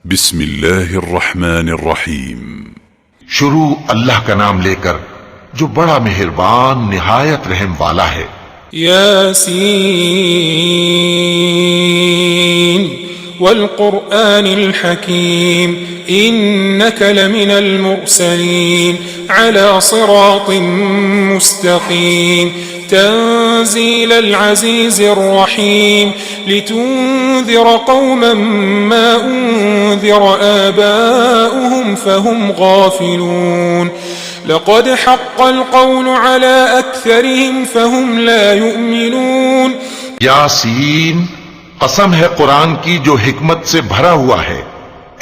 बिस्मिल्लाहिर्रहमानिर्रहीम। शुरू अल्लाह का नाम लेकर जो बड़ा मेहरबान निहायत रहम वाला है। यासीन वल कुरआनिल हकीम इन्नक लमिनल मुरसलीन अला सिरातिन मुस्तकीम तंज़ीलल अज़ीज़िर रहीम लितुन्ज़िर कौमन मा उन्ज़िर आबाउहुम फहुम गाफिलून लक़द हक़्क़ल क़ौलु अला अक्सरिहिम फहुम ला युमिनून। यासीन, कसम है कुरान की जो हिकमत से भरा हुआ है।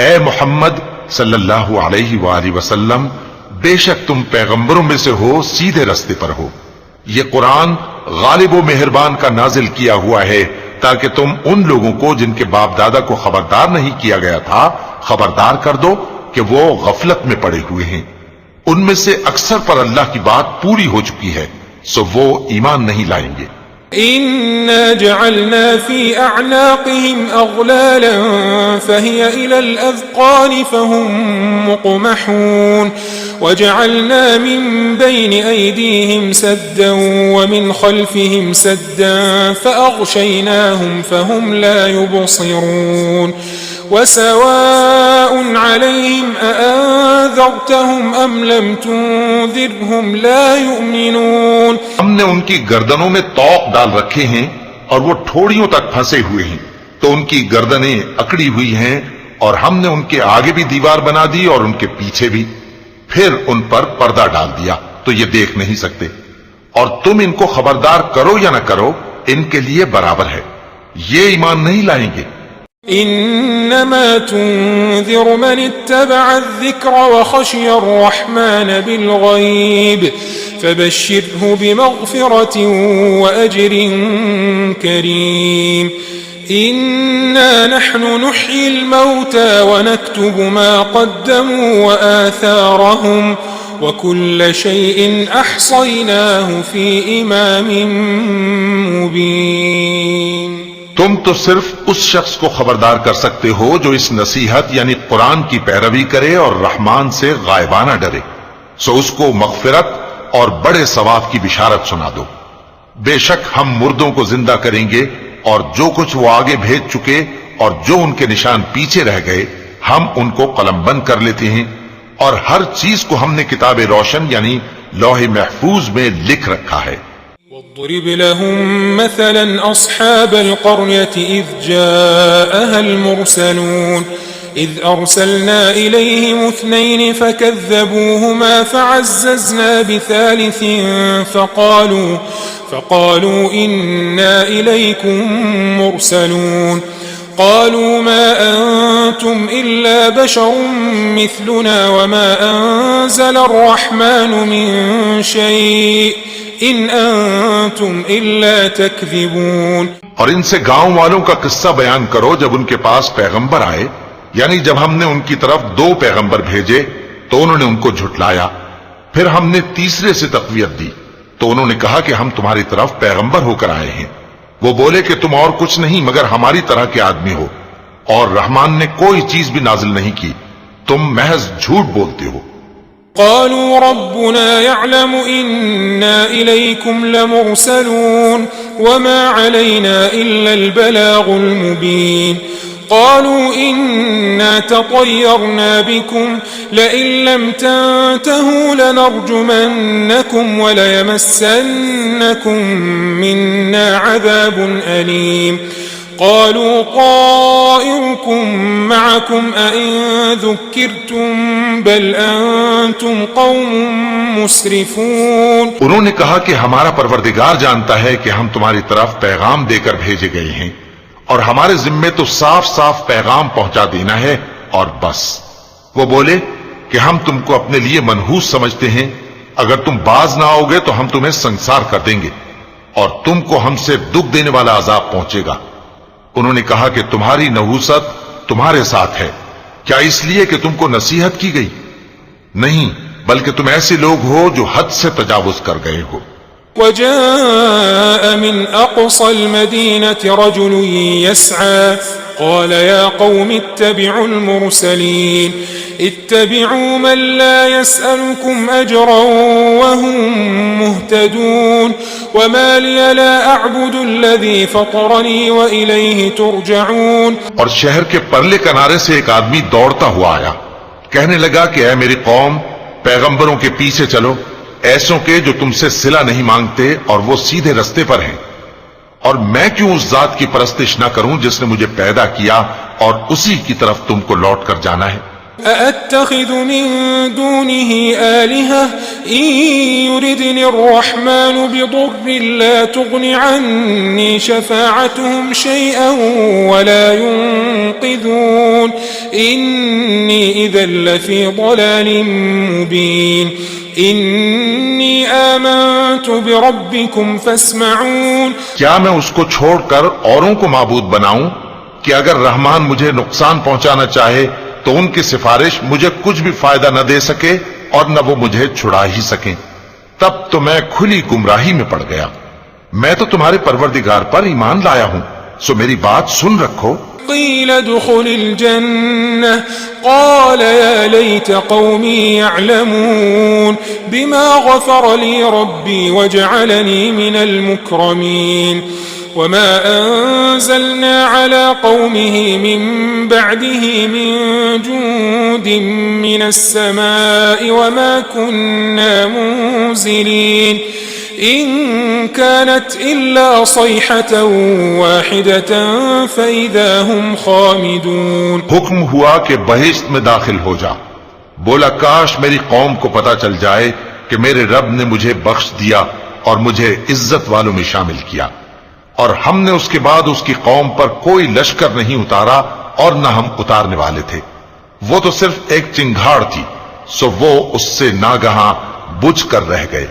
ए मोहम्मद सल्लल्लाहु अलैहि वसल्लम, बेशक तुम पैगंबरों में से हो, सीधे रास्ते पर हो। ये कुरान गालिब व मेहरबान का नाजिल किया हुआ है ताकि तुम उन लोगों को जिनके बाप दादा को खबरदार नहीं किया गया था खबरदार कर दो कि वो गफलत में पड़े हुए हैं। उनमें से अक्सर पर अल्लाह की बात पूरी हो चुकी है, सो वो ईमान नहीं लाएंगे। इन्ना जअलना फी अअनाक़िहिम अग़लालन फ़हिय इलल अज़क़ानि फ़हुम मुक़महून वजअलना मिन बैनि ऐदीहिम सद्दन वमिन ख़ल्फ़िहिम सद्दन फ़अग़शयनाहुम फ़हुम ला युबसिरून वसवाउन अलैहिम अअन्ज़रतहुम अम लम तुन्ज़िरहुम ला युमिनून। हमने उनकी गर्दनों में तौक डाल रखे हैं और वो ठोड़ियों तक फंसे हुए हैं, तो उनकी गर्दनें अकड़ी हुई हैं और हमने उनके आगे भी दीवार बना दी और उनके पीछे भी, फिर उन पर पर्दा डाल दिया तो ये देख नहीं सकते। और तुम इनको खबरदार करो या न करो, इनके लिए बराबर है, ये ईमान नहीं लाएंगे। इन्नमा तुन्ज़िरु मन इत्तबअ अज़्ज़िक्र व खशिय अर्रहमान बिलग़ैब फबश्शिरहु बिमग़फ़िरतिन व अज्रिन करीम। इन्ना नहनु नुह्यिल मौता व नक्तुबु मा क़द्दमू व आथारहुम व कुल्ल शैइन अहसयनाहु फ़ी इमामिन मुबीन। तुम तो सिर्फ उस शख्स को खबरदार कर सकते हो जो इस नसीहत यानी कुरान की पैरवी करे और रहमान से गायबाना डरे, सो उसको मग़फ़िरत और बड़े सवाब की बिशारत सुना दो। बेशक हम मुर्दों को जिंदा करेंगे और जो कुछ वो आगे भेज चुके और जो उनके निशान पीछे रह गए हम उनको कलमबंद कर लेते हैं, और हर चीज को हमने किताबे रोशन यानी लौहे महफूज में लिख रखा है। واضرب لهم مثلا أصحاب القرية إذ جاءها المرسلون إذ أرسلنا إليهم اثنين فكذبوهما فعززنا بثالث فقالوا إنا إليكم مرسلون قالوا ما أنتم إلا بشر مثلنا وما أنزل الرحمن من شيء इन अंतुम इल्ला तकज़िबून। और इनसे गांव वालों का किस्सा बयान करो जब उनके पास पैगंबर आए, यानी जब हमने उनकी तरफ दो पैगंबर भेजे तो उन्होंने उनको झुटलाया, फिर हमने तीसरे से तक़वियत दी तो उन्होंने कहा कि हम तुम्हारी तरफ पैगंबर होकर आए हैं। वो बोले कि तुम और कुछ नहीं मगर हमारी तरह के आदमी हो और रहमान ने कोई चीज भी नाजिल नहीं की, तुम महज झूठ बोलते हो। قالوا ربنا يعلم إنا إليكم لمرسلون وما علينا إلا البلاغ المبين قالوا إنا تطيرنا بكم لئن لم تنتهوا لنرجمنكم وليمسنكم منا عذاب أليم قالوا طائركم معكم أئن ذكرتم بل أنتم قوم मुसरिफून। उन्होंने कहा कि हमारा परवरदिगार जानता है कि हम तुम्हारी तरफ पैगाम देकर भेजे गए हैं और हमारे जिम्मे तो साफ साफ पैगाम पहुंचा देना है और बस। वो बोले कि हम तुमको अपने लिए मनहूस समझते हैं, अगर तुम बाज ना आओगे तो हम तुम्हें संसार कर देंगे और तुमको हमसे दुख देने वाला अजाब पहुंचेगा। उन्होंने कहा कि तुम्हारी नहूसत तुम्हारे साथ है, क्या इसलिए कि तुमको नसीहत की गई? नहीं, बल्कि तुम ऐसे लोग हो जो हद से तजावुज कर गए हो। वजाअ मिन अक़सल मदीनति रजुलुन यस्आ قال يا قوم اتبعوا المرسلين اتبعوا من لا يسألكم أجرا وهم مهتدون وما لي لا أعبد الذي فطرني وإليه ترجعون। और शहर के परले किनारे से एक आदमी दौड़ता हुआ आया, कहने लगा कि ऐ मेरी कौम, पैगंबरों के पीछे चलो, ऐसों के जो तुमसे सिला नहीं मांगते और वो सीधे रस्ते पर हैं। और मैं क्यों उस जात की परस्तिश न करूं जिसने मुझे पैदा किया और उसी की तरफ तुमको लौट कर जाना है। أأتخذ من دونه آلهة إن يردني الرحمن بضر لا تغن عني شفاعتهم شيئا ولا ينقذون إني إذا لفي ضلال مبين إني آمنت بربكم فاسمعون। क्या मैं उसको छोड़कर औरों को माबूद बनाऊं कि अगर रहमान मुझे नुकसान पहुंचाना चाहे तो उनकी सिफारिश मुझे कुछ भी फायदा न दे सके और न वो मुझे छुड़ा ही सके। तब तो मैं खुली गुमराही में पड़ गया। मैं तो तुम्हारे परवरदिगार पर ईमान लाया हूं, सो मेरी बात सुन रखो। قيل ادخل الجنة قال يا ليت قومي يعلمون بما غفر لي ربي وجعلني من المكرمين وما أنزلنا على قومه من بعده من جند من السماء وما كنا منزلين إن كانت إلا صيحة واحدة فإذا هم خامدون। हुक्म हुआ कि बहिश्त में दाखिल हो जा। बोला काश मेरी कौम को पता चल जाए कि मेरे रब ने मुझे बख्श दिया और मुझे इज्जत वालों में शामिल किया, और हमने उसके बाद उसकी कौम पर कोई लश्कर नहीं उतारा और न हम उतारने वाले थे। वो तो सिर्फ एक चिंगाड़ थी, सो वो उससे नागहां बुझ कर रह गए।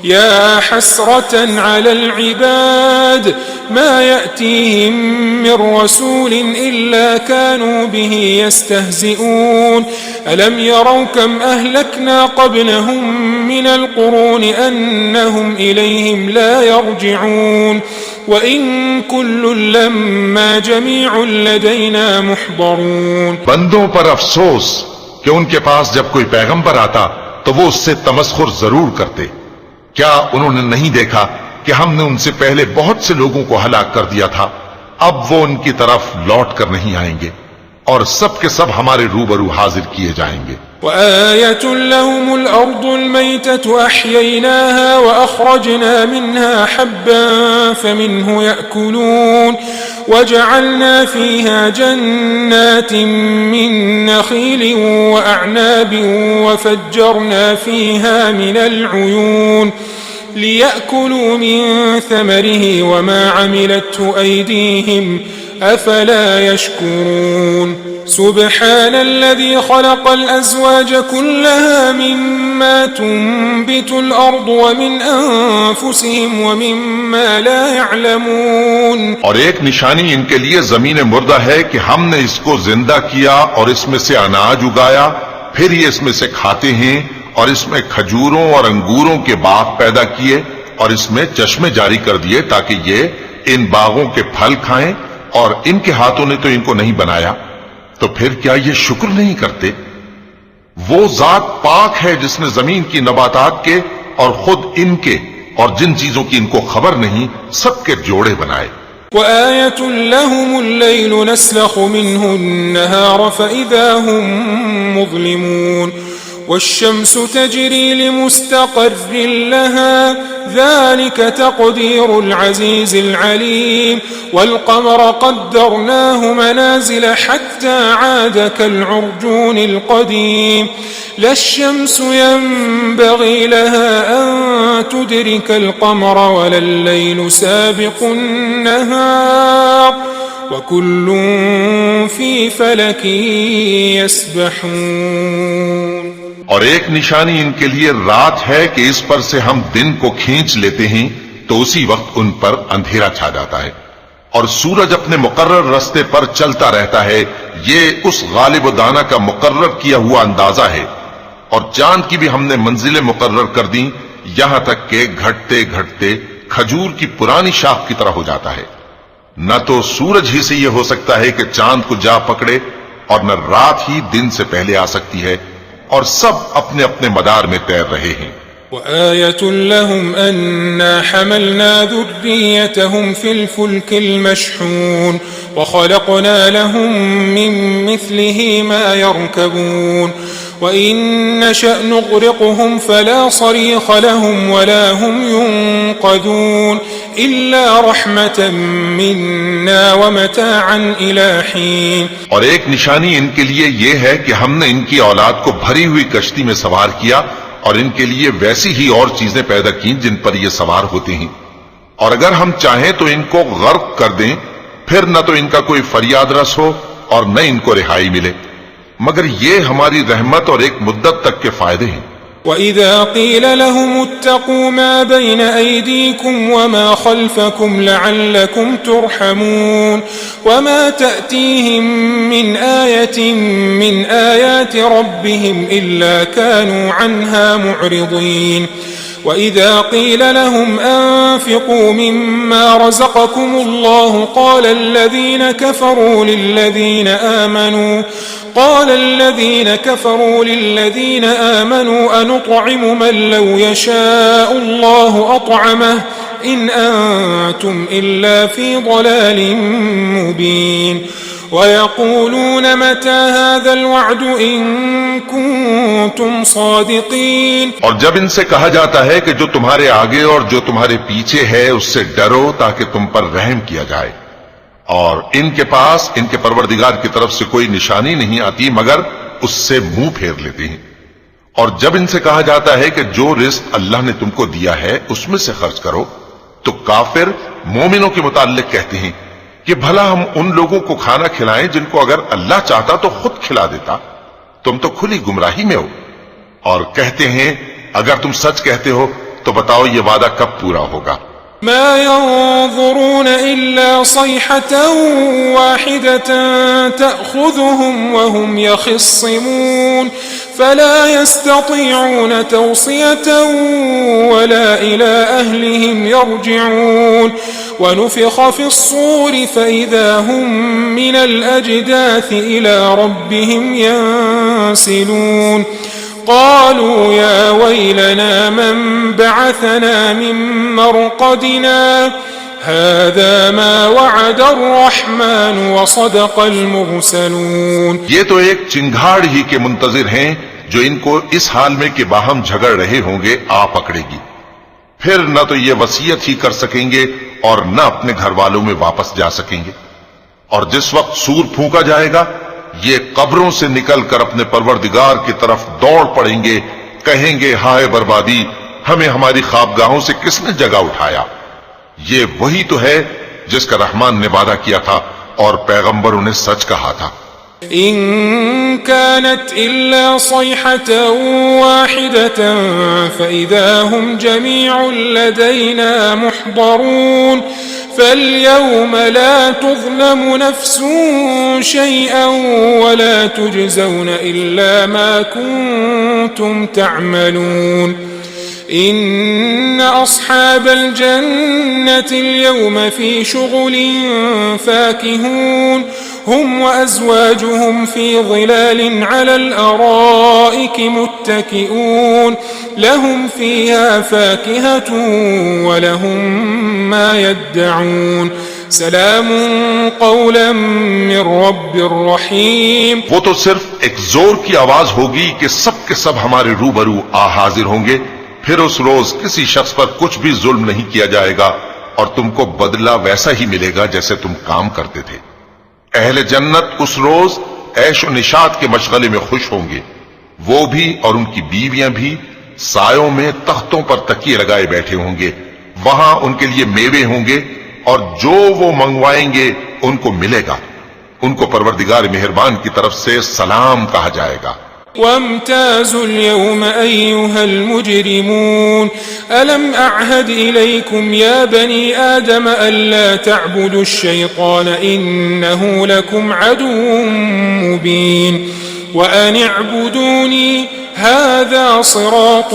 يا حسرة على العباد ما يأتيهم من رسول إلا كانوا به يستهزئون ألم يروا كم أهلكنا قبلهم من القرون أنهم إليهم لا يرجعون وإن كل لما جميع لدينا محضرون। बंदों पर अफसोस कि उनके पास जब कोई पैगंबर आता तो वो उससे तमस्खुर जरूर करते। क्या उन्होंने नहीं देखा कि हमने उनसे पहले बहुत से लोगों को हलाक कर दिया था, अब वो उनकी तरफ लौट कर नहीं आएंगे और सब के सब हमारे रूबरू हाजिर किए जाएंगे। وآية لهم الأرض الميتة أحييناها وأخرجنا منها حبا فمنه يأكلون وجعلنا فيها جنات من نخيل وأعناب وفجرنا فيها من العيون ليأكلوا من ثمره وما عملته أيديهم أفلا يشكرون سبحان الذي خلق الأزواج كلها مما تنبت الأرض ومن أنفسهم ومما لا يعلمون। और एक निशानी इनके लिए जमीन मुर्दा है कि हमने इसको जिंदा किया और इसमें से अनाज उगाया, फिर ये इसमें से खाते हैं, और इसमें खजूरों और अंगूरों के बाग पैदा किए और इसमें चश्मे जारी कर दिए ताकि ये इन बागों के फल खाएं, और इनके हाथों ने तो इनको नहीं बनाया, तो फिर क्या ये शुक्र नहीं करते? वो जात पाक है जिसने जमीन की नबातात के और खुद इनके और जिन चीजों की इनको खबर नहीं सबके जोड़े बनाए। وآية لهم الليل نسلخ منه النهار فإذا هم مظلمون والشمس تجري لمستقر لها ذلك تقدير العزيز العليم والقمر قدرناه منازل حتى عاد كالعرجون القديم لا الشمس ينبغي لها أن تدرك القمر ولا الليل سابق النهار وكل في فلك يسبحون। और एक निशानी इनके लिए रात है कि इस पर से हम दिन को खींच लेते हैं तो उसी वक्त उन पर अंधेरा छा जाता है, और सूरज अपने मुकर्रर रास्ते पर चलता रहता है। ये उस गालिब दाना का मुकर्रर किया हुआ अंदाजा है, और चांद की भी हमने मंजिलें मुकर्रर कर दी, यहां तक के घटते घटते खजूर की पुरानी शाख की तरह हो जाता है। न तो सूरज ही से यह हो सकता है कि चांद को जा पकड़े और न रात ही दिन से पहले आ सकती है, और सब अपने अपने मदार में तैर रहे हैं। وآية لهم أنا حملنا ذريتهم في الفلك المشحون وخلقنا لهم من مثله ما يركبون وإن نشأ نغرقهم فلا صريخ لهم ولا هم ينقذون إلا رحمة منا ومتاعا إلى حين। और एक निशानी इनके लिए यह है कि हमने इनकी औलाद को भरी हुई कश्ती में सवार किया और इनके लिए वैसी ही और चीजें पैदा की जिन पर ये सवार होते हैं, और अगर हम चाहें तो इनको गर्क कर दें, फिर न तो इनका कोई फरियाद रस हो और न इनको रिहाई मिले, मगर ये हमारी रहमत और एक मुद्दत तक के फायदे हैं। وإذا قيل لهم اتقوا ما بين أيديكم وما خلفكم لعلكم ترحمون وما تأتيهم من آية من آيات ربهم إلا كانوا عنها معرضين وإذا قيل لهم أنفقوا مما رزقكم الله قال الذين كفروا للذين آمنوا أنطعم من لو يشاء الله أطعمه إن أنتم إلا في ضلال مبين ويقولون متى هذا الوعد إن كنتم صادقين। और जब इनसे कहा जाता है कि जो तुम्हारे आगे और जो तुम्हारे पीछे है उससे डरो ताकि तुम पर रहम किया जाए, और इनके पास इनके परवरदिगार की तरफ से कोई निशानी नहीं आती मगर उससे मुंह फेर लेते हैं। और जब इनसे कहा जाता है कि जो रिस्क अल्लाह ने तुमको दिया है उसमें से खर्च करो, तो काफिर मोमिनों के मुताल्लिक कहते हैं कि भला हम उन लोगों को खाना खिलाएं जिनको अगर अल्लाह चाहता तो खुद खिला देता, तुम तो खुली गुमराही में हो। और कहते हैं अगर तुम सच कहते हो तो बताओ ये वादा कब पूरा होगा। ما ينظرون إلا صيحة واحدة تأخذهم وهم يخصمون فلا يستطيعون توصية ولا إلى أهلهم يرجعون ونفخ في الصور فإذا هم من الأجداث إلى ربهم ينسلون قالوا يا ويلنا من بعثنا من مرقدنا هذا ما وعد الرحمن وصدق المرسلون। ये तो एक चिंगाड़ ही के मुंतजिर हैं जो इनको इस हाल में कि बाहम झगड़ रहे होंगे आ पकड़ेगी, फिर न तो ये वसीयत ही कर सकेंगे और न अपने घर वालों में वापस जा सकेंगे। और जिस वक्त सूर फूंका जाएगा ये कब्रों से निकलकर अपने परवरदिगार की तरफ दौड़ पड़ेंगे, कहेंगे हाय बर्बादी, हमें हमारी ख्वाबगाहों से किसने जगा उठाया। ये वही तो है जिसका रहमान ने वादा किया था और पैगंबरों ने सच कहा था। إن كانت إلا صيحة واحدة فإذا هم جميع لدينا محضرون فاليوم لا تظلم نفس شيئا ولا تجزون إلا ما كنتم تعملون إن أصحاب الجنة اليوم في شغل فاكهون هم وأزواجهم في ظلال على الأرائك متكئون لهم فيها فاكهة ولهم ما يدعون سلام قولا من رب رحيم। वो तो सिर्फ एक जोर की आवाज होगी कि सब के सब हमारे रूबरू आ हाजिर होंगे, फिर उस रोज किसी शख्स पर कुछ भी जुल्म नहीं किया जाएगा और तुमको बदला वैसा ही मिलेगा जैसे तुम काम करते थे। अहले जन्नत उस रोज ऐशो निशात के मशगले में खुश होंगे, वो भी और उनकी बीवियां भी सायों में तख्तों पर तकिए लगाए बैठे होंगे। वहां उनके लिए मेवे होंगे और जो वो मंगवाएंगे उनको मिलेगा। उनको परवरदिगार मेहरबान की तरफ से सलाम कहा जाएगा। وامتازوا اليوم أيها المجرمون ألم أعهد إليكم يا بني آدم ألا تعبدوا الشيطان إنه لكم عدو مبين وأن اعبدوني هذا صراط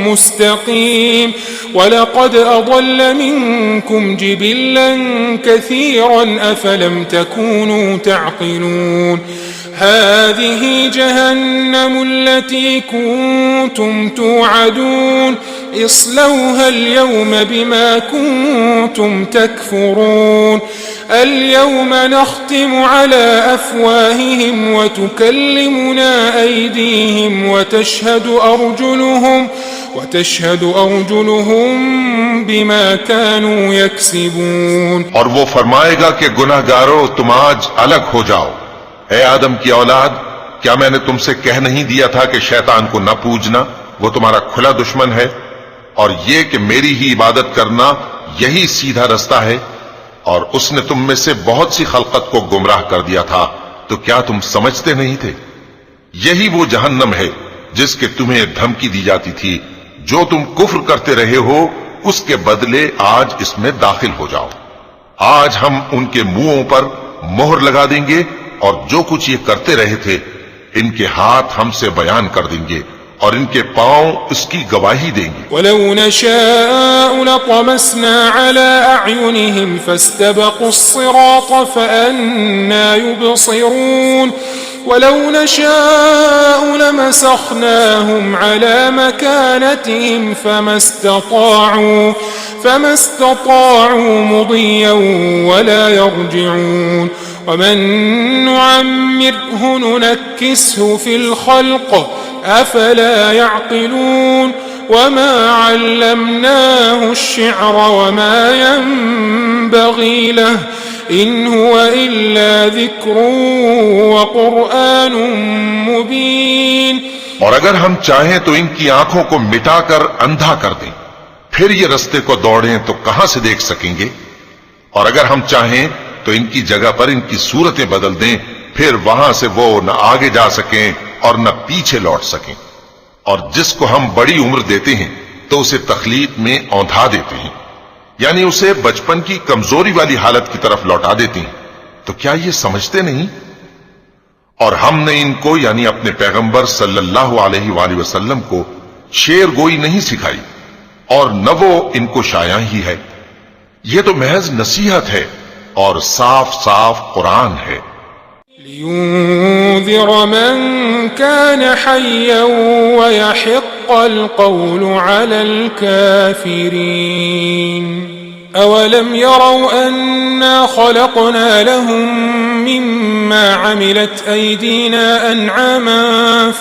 مستقيم ولقد أضل منكم جبلا كثيرا أفلم تكونوا تعقلون هذه جهنم التي كنتم توعدون اصلوها اليوم بما كنتم تكفرون اليوم نختم على أفواههم وتكلمنا أيديهم وتشهد أرجلهم بما كانوا يكسبون और वो फरमाएगा कि गुनाहगारों तुम आज अलग हो जाओ। ए आदम की औलाद, क्या मैंने तुमसे कह नहीं दिया था कि शैतान को न पूजना, वो तुम्हारा खुला दुश्मन है, और ये कि मेरी ही इबादत करना यही सीधा रास्ता है, और उसने तुम में से बहुत सी खलकत को गुमराह कर दिया था, तो क्या तुम समझते नहीं थे? यही वो जहन्नम है जिसके तुम्हें धमकी दी जाती थी, जो तुम कुफ्र करते रहे हो उसके बदले आज इसमें दाखिल हो जाओ। आज हम उनके मुंहों पर मोहर लगा देंगे और जो कुछ ये करते रहे थे इनके हाथ हमसे बयान कर देंगे और इनके पांव इसकी गवाही देंगे। वलौ नशाअ लतमस्ना अला अयुनिहिम फस्तबक़ु स्सिरात फअन्ना युबसिरून वलौ नशाअ लमसख़नाहुम अला मकानतिहिम फमा इस्तताअू मुदिय्यन वला यरजिऊन वमन नुअम्मिरहु नुनक्किसहु फिल खल्क़ أفلا يعقلون وما علمناه الشعر وما ينبغي له إن هو إلا ذكر وقرآن مبين और अगर हम चाहें तो इनकी आंखों को मिटाकर अंधा कर दें, फिर ये रास्ते को दौड़ें तो कहां से देख सकेंगे। और अगर हम चाहें तो इनकी जगह पर इनकी सूरतें बदल दें, फिर वहां से वो न आगे जा सकें और न पीछे लौट सकें। और जिसको हम बड़ी उम्र देते हैं तो उसे तखलीक में औंधा देते हैं, यानी उसे बचपन की कमजोरी वाली हालत की तरफ लौटा देते हैं। तो क्या ये समझते नहीं? और हमने इनको यानी अपने पैगंबर सल्लल्लाहु अलैहि वसल्लम को शेर गोई नहीं सिखाई और न वो इनको शाया ही है। ये तो महज नसीहत है और साफ साफ कुरान है। लियुंज़िर मन कान हय्यन वयहिक़्क़ल क़ौलु अलल काफ़िरीन अवलम यरौ अन्ना ख़लक़ना लहुम मिम्मा अमिलत अयदीना अनआमन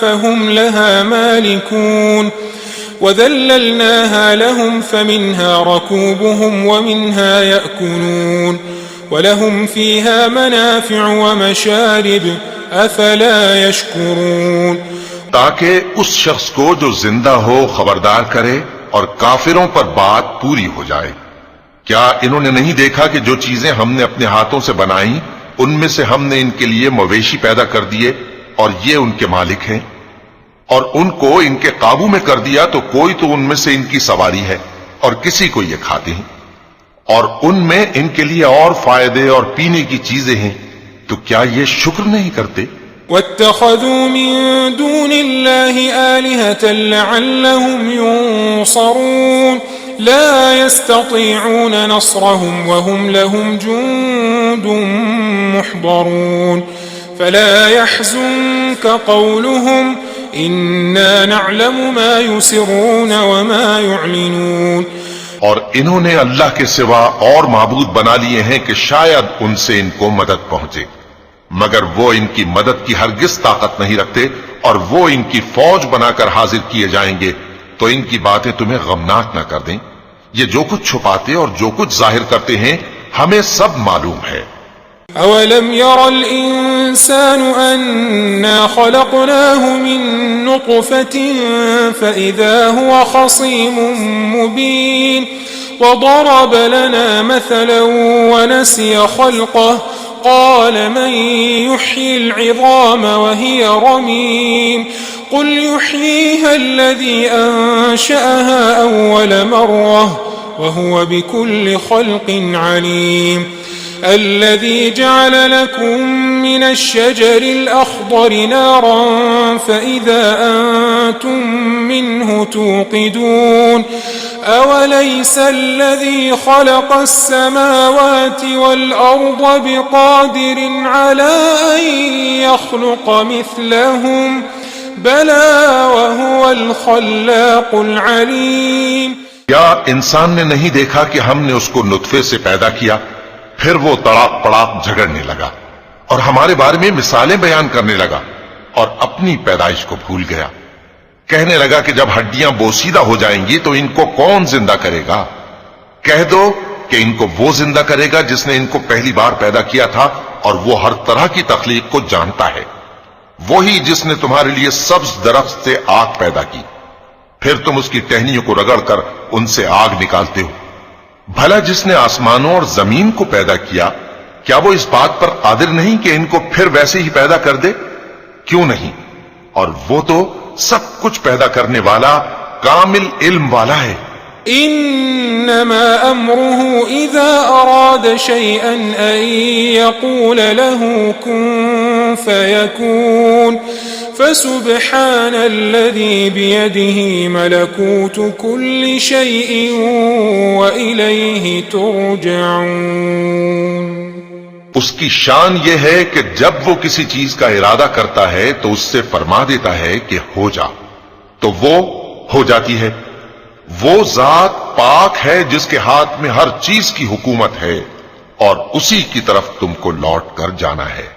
फहुम लहा मालिकून वज़ल्ललनाहा लहुम फमिन्हा रकूबुहुम वमिन्हा यअकुलून वलहुम फीहा मनाफ़िअ वमशारिब अफ़ला यशकुरून। ताकि उस शख्स को जो जिंदा हो खबरदार करे और काफिरों पर बात पूरी हो जाए। क्या इन्होंने नहीं देखा कि जो चीजें हमने अपने हाथों से बनाई उनमें से हमने इनके लिए मवेशी पैदा कर दिए और ये उनके मालिक हैं, और उनको इनके काबू में कर दिया तो कोई तो उनमें से इनकी सवारी है और किसी को ये खाते हैं, और उनमें इनके लिए और फायदे और पीने की चीजें हैं, तो क्या ये शुक्र नहीं करते? वत्तख़ज़ू मिन दूनिल्लाहि आलिहतन लअल्लहुम युनसरून ला यस्ततीऊन नस्रहुम वहुम लहुम जुंदुन मुहदरून फला यहज़ुनक क़ौलुहुम इन्ना नअलमु मा युसिर्रून वमा युअलिनून। और इन्होंने अल्लाह के सिवा और माबूद बना लिए हैं कि शायद उनसे इनको मदद पहुंचे, मगर वो इनकी मदद की हरगिज ताकत नहीं रखते, और वो इनकी फौज बनाकर हाजिर किए जाएंगे, तो इनकी बातें तुम्हें गमनाक न कर दें। ये जो कुछ छुपाते और जो कुछ जाहिर करते हैं हमें सब मालूम है। अवलम यरल इंसानु अन्ना खलक़नाहु मिन नुत्फ़तिन फ़इज़ा हुवा ख़सीमुम मुबीन वदरब लना मसलन वनसिय ख़ल्क़ह क़ाल मन युह्यिल इज़ाम वहिय रमीम क़ुल युह्यीहा अल्लज़ी अंशअहा अव्वल मर्रह वहुव बिकुल्लि ख़ल्क़िन अलीम الذي جعل لكم من الشجر الأخضر نارا فإذا أنتم منه توقدون أوليس الذي خلق السماوات والأرض بقادر على أن يخلق مثلهم بلى وهو الخلاق العليم क्या इंसान ने नहीं देखा कि हमने उसको नुतफे से पैदा किया, फिर वो तड़ाक पड़ाक झगड़ने लगा और हमारे बारे में मिसालें बयान करने लगा और अपनी पैदाइश को भूल गया। कहने लगा कि जब हड्डियां बोसीदा हो जाएंगी तो इनको कौन जिंदा करेगा? कह दो कि इनको वो जिंदा करेगा जिसने इनको पहली बार पैदा किया था और वो हर तरह की तखलीक को जानता है। वही जिसने तुम्हारे लिए सब्ज दरख्त से आग पैदा की, फिर तुम उसकी टहनियों को रगड़कर उनसे आग निकालते हो। भला जिसने आसमानों और जमीन को पैदा किया, क्या वो इस बात पर कादिर नहीं कि इनको फिर वैसे ही पैदा कर दे? क्यों नहीं? और वो तो सब कुछ पैदा करने वाला कामिल इल्म वाला है। इन्नमा अम्रुहु इज़ा अराद शैअन अन यक़ूल लहू कुन फयकून फसुब्हानल्लज़ी बियदिही मलकूतु कुल्लि शैइन व इलैहि तुरजऊन। उसकी शान यह है कि जब वो किसी चीज का इरादा करता है तो उससे फरमा देता है कि हो जा, तो वो हो जाती है। वो जात पाक है जिसके हाथ में हर चीज की हुकूमत है और उसी की तरफ तुमको लौट कर जाना है।